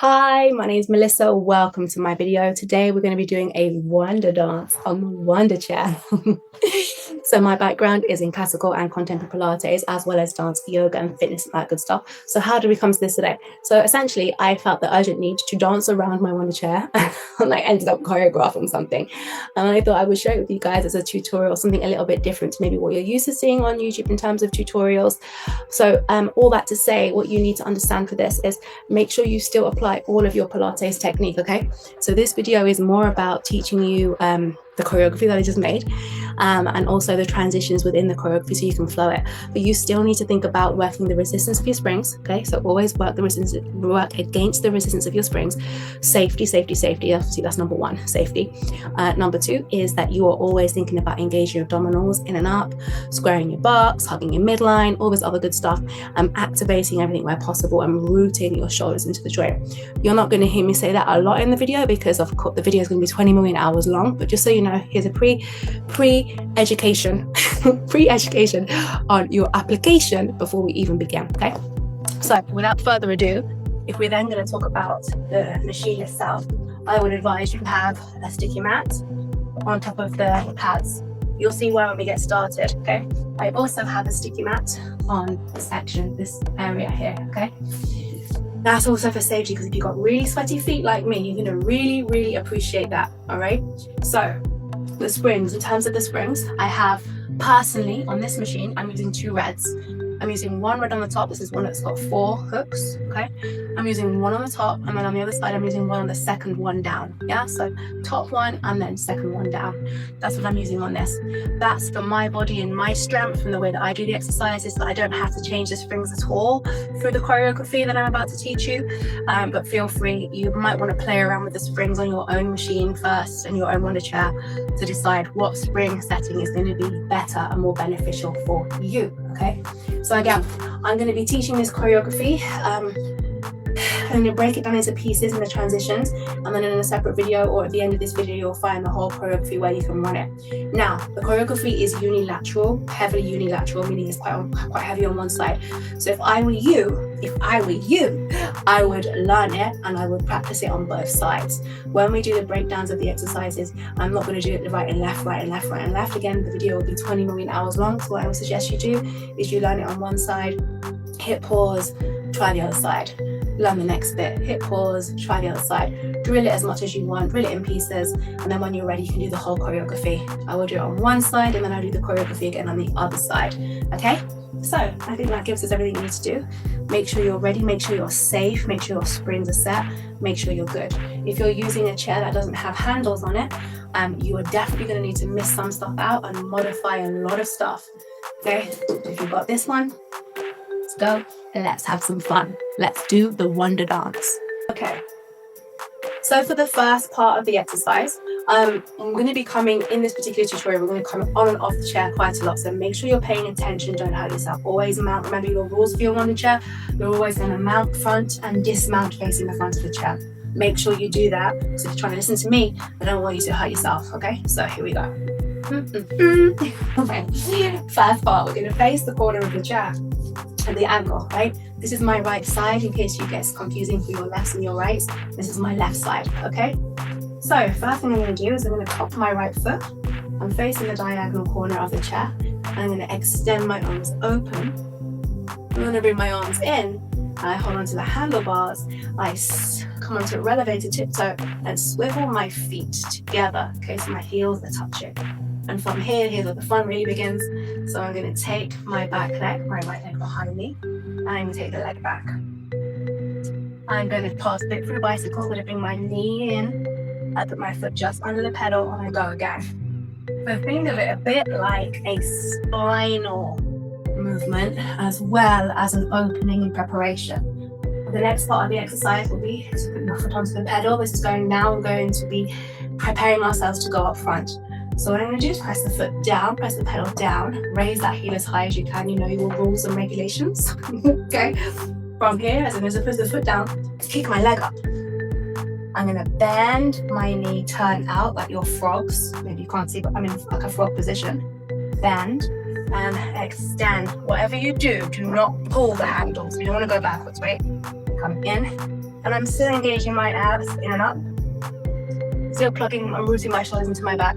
Hi, my name is Melissa. Welcome to my video. Today we're going to be doing a Wunda dance on the Wunda Chair. So my background is in classical and contemporary Pilates, as well as dance, yoga and fitness and that good stuff. So how did we come to this today? So essentially I felt the urgent need to dance around my Wunda Chair and I ended up choreographing something. And I thought I would share it with you guys as a tutorial, something a little bit different to maybe what you're used to seeing on YouTube in terms of tutorials. So all that to say, what you need to understand for this is make sure you still apply all of your Pilates technique, okay? So this video is more about teaching you the choreography that I just made and also the transitions within the choreography so you can flow it. But you still need to think about working the resistance of your springs, okay? So always work against the resistance of your springs. Safety, safety, safety. Obviously, that's number one, safety. Number two is that you are always thinking about engaging your abdominals in and up, squaring your buttocks, hugging your midline, all this other good stuff, activating everything where possible and rooting your shoulders into the joint. You're not going to hear me say that a lot in the video because of course the video is going to be 20 million hours long, but just so you know, here's a pre-education pre-education on your application before we even begin, okay? So without further ado, if we're then going to talk about the machine itself, I would advise you to have a sticky mat on top of the pads. You'll see why when we get started, okay? I also have a sticky mat on this section, this area here, okay? That's also for safety because if you've got really sweaty feet like me, you're going to really appreciate that, all right? So the springs, in terms of the springs, I have personally on this machine, I'm using two reds. I'm using one red on the top. This is one that's got 4 hooks, okay? I'm using one on the top, and then on the other side, I'm using one on the second one down, yeah? So top one and then second one down. That's what I'm using on this. That's for my body and my strength and the way that I do the exercises, so I don't have to change the springs at all through the choreography that I'm about to teach you. But feel free, you might want to play around with the springs on your own machine first and your own Wunda Chair to decide what spring setting is going to be better and more beneficial for you, okay? So again, I'm going to be teaching this choreography. I'm going to break it down into pieces in the transitions, and then in a separate video or at the end of this video, you'll find the whole choreography where you can run it. Now, the choreography is unilateral, heavily unilateral, meaning it's quite heavy on one side. So if I were you, I would learn it and I would practice it on both sides. When we do the breakdowns of the exercises, I'm not going to do it right and left, right and left, right and left. Again, the video will be 20 million hours long. So what I would suggest you do is you learn it on one side, hit pause, try the other side. Learn the next bit, hit pause, try the other side. Drill it as much as you want, drill it in pieces, and then when you're ready, you can do the whole choreography. I will do it on one side and then I'll do the choreography again on the other side, okay? So I think that gives us everything you need to do. Make sure you're ready, make sure you're safe, make sure your springs are set, make sure you're good. If you're using a chair that doesn't have handles on it, you are definitely going to need to miss some stuff out and modify a lot of stuff, okay? If you've got this one, let's go and let's have some fun. Let's do the Wunda dance. Okay, so for the first part of the exercise, I'm going to be coming in this particular tutorial, we're going to come on and off the chair quite a lot, so make sure you're paying attention, don't hurt yourself. Always mount, remember your rules for your Wunda chair, you're always going to mount front and dismount facing the front of the chair. Make sure you do that, so if you're trying to listen to me, I don't want you to hurt yourself, okay? So here we go. Okay, first part, we're going to face the corner of the chair at the angle, right? This is my right side in case you get confusing for your lefts and your rights. This is my left side, okay? So first thing I'm going to do is I'm going to pop my right foot. I'm facing the diagonal corner of the chair. I'm going to extend my arms open. I'm going to bring my arms in. I hold onto the handlebars. I come onto a elevated tiptoe and swivel my feet together. Okay, so my heels are touching. And from here, here's where the fun really begins. So I'm going to take my back leg, my right leg behind me, and I'm going to take the leg back. I'm going to pass a bit through bicycle. I'm going to bring my knee in. I put my foot just under the pedal and I go again. So think of it a bit like a spinal movement as well as an opening in preparation. The next part of the exercise will be to put your foot onto the pedal. This is going now. We're going to be preparing ourselves to go up front. So what I'm going to do is press the foot down, press the pedal down, raise that heel as high as you can. You know your rules and regulations. Okay. From here, as soon as I put the foot down, kick my leg up. I'm going to bend my knee, turn out like your frogs. Maybe you can't see, but I'm in like a frog position. Bend and extend. Whatever you do not pull the handles. You don't want to go backwards, right? Come in And I'm still engaging my abs in and up. Still plugging, I'm rooting my shoulders into my back.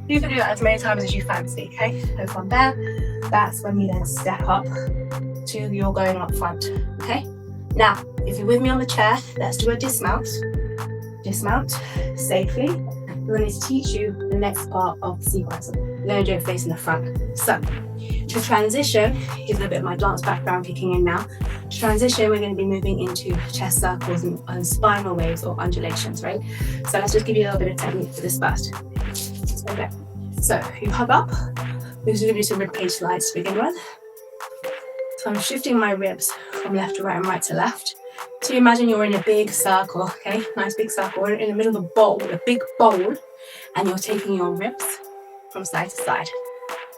You can do that as many times as you fancy, okay? So from there, that's when you then step up to your going up front, okay? Now, if you're with me on the chair, let's do a dismount. Dismount safely. We're going to teach you the next part of the sequence. We're going to do it facing the front. So, to transition, here's a bit of my dance background kicking in now. To transition, we're going to be moving into chest circles and spinal waves or undulations, right? So let's just give you a little bit of technique for this first. Okay. So you hug up. We're just going to do some rib cage slides to begin with. So I'm shifting my ribs from left to right and right to left. So you imagine you're in a big circle, okay? Nice big circle. We're in the middle of a bowl, a big bowl, and you're taking your ribs from side to side.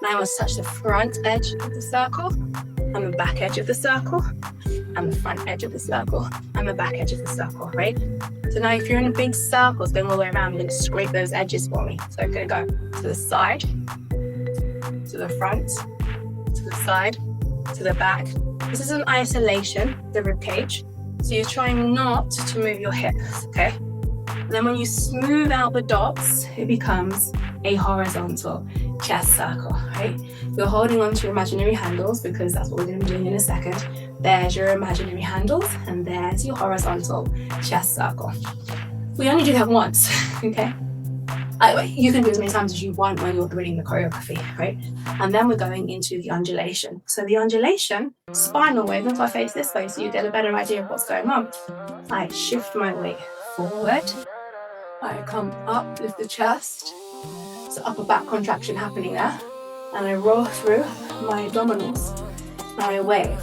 Now I want to touch the front edge of the circle, and the back edge of the circle, and the front edge of the circle, and the back edge of the circle, right? So now if you're in a big circle, it's going all the way around, you're going to scrape those edges for me. So I'm going to go to the side, to the front, to the side, to the back. This is an isolation, the rib cage. So you're trying not to move your hips, okay? And then when you smooth out the dots, it becomes a horizontal chest circle, right? You're holding on to your imaginary handles because that's what we're going to be doing in a second. There's your imaginary handles and there's your horizontal chest circle. We only do that once, okay? You can do as many times as you want when you're reading the choreography, right? And then we're going into the undulation. So the undulation, spinal wave, if I face this way so you get a better idea of what's going on. I shift my weight forward. I come up with the chest. So upper back contraction happening there. And I roll through my abdominals. And I wave.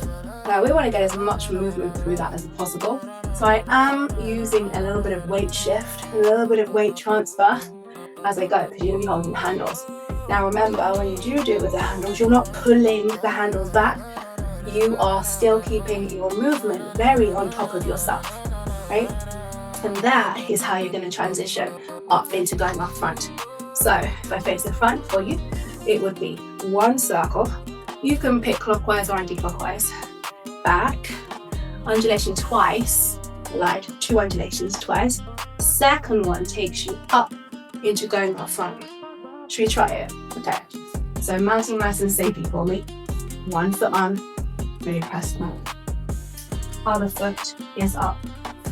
Now we want to get as much movement through that as possible. So I am using a little bit of weight shift, a little bit of weight transfer as I go, because you're going to be holding the handles. Now remember, when you do it with the handles, you're not pulling the handles back. You are still keeping your movement very on top of yourself, right? And that is how you're going to transition up into going up front. So if I face the front for you, it would be one circle. You can pick clockwise or anti-clockwise. Back, undulation twice, like 2 undulations twice. Second one takes you up into going up front. Should we try it? Okay. So mounting nice and safely for me. One foot on, really press down. Other foot is up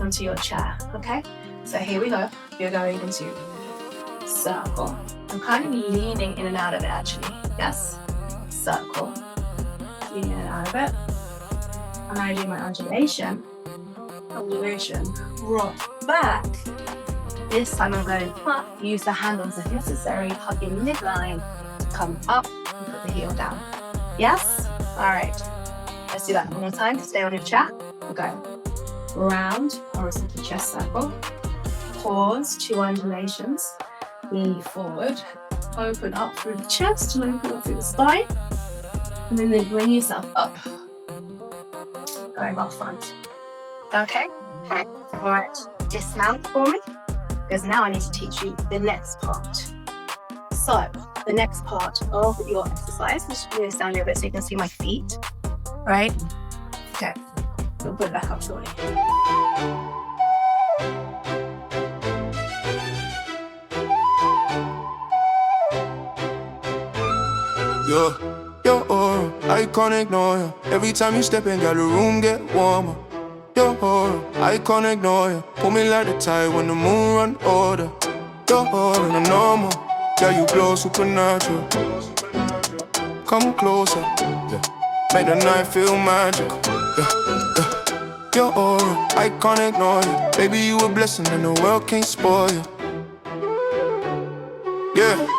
onto your chair, okay? So here we go. You're going into circle. I'm kind of leaning in and out of it actually. Yes. Circle. Leaning in and out of it. And I do my undulation. Undulation. Rock back. This time I'm going up, use the handles if necessary, hugging midline to come up and put the heel down. Yes? All right. Let's do that one more time. Stay on your chair. We're going round, horizontal chest circle. Pause, 2 undulations. Lean forward. Open up through the chest and open up through the spine. And then bring yourself up. Going up front. Okay? All right. Dismount for me. Because now I need to teach you the next part. So, the next part of your exercise, just move this down a little bit so you can see my feet, right? Okay, we'll put it back up slowly. Your aura, I can't ignore you. Every time you step in, girl, the room get warmer. Your aura, I can't ignore you. Pull me like the tide when the moon run order. Your aura, no normal. Girl, you glow supernatural. Come closer, yeah. Make the night feel magical, yeah, yeah. Your aura, I can't ignore you. Baby, you a blessing and the world can't spoil you. Yeah.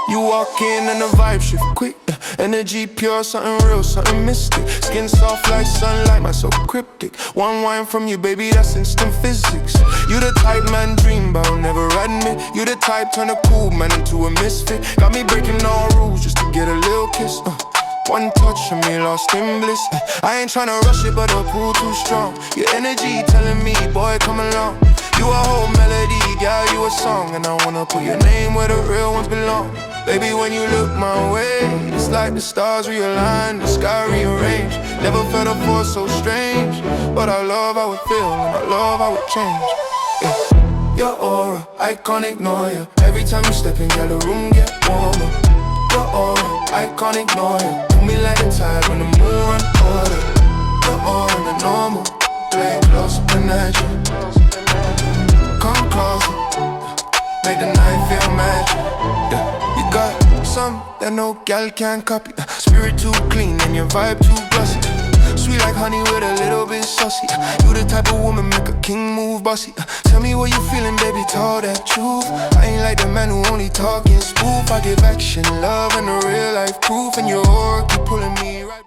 You walk in and the vibe shift quick, yeah. Energy pure, something real, something mystic. Skin soft like sunlight, my soul cryptic. One wine from you, baby, that's instant physics. You the type man dream about, never admit. You the type turn a cool man into a misfit. Got me breaking all rules just to get a little kiss. One touch of me lost in bliss. I ain't tryna rush it, but the pull too strong. Your energy telling me, boy, come along. You a whole melody, girl, you a song. And I wanna put your name where the real ones belong. Baby, when you look my way, it's like the stars realign, the sky rearrange. Never felt a force so strange, but I love how it feel and I love how it change. Yeah. Your aura, I can't ignore you. Every time you step in, girl, the room get warmer. Your aura, I can't ignore you. Pull me like the tide when the moon run order. Your aura, the normal, play close up and at you. Come closer, make the night feel magic. Yeah. You got something that no gal can copy. Spirit too clean and your vibe too glossy. Sweet like honey with a little bit saucy. You the type of woman make a king move bossy. Tell me what you feeling, baby, tell that truth. I ain't like the man who only talk in spoof. I give action, love, and the real life proof. And your aura keep pulling me right.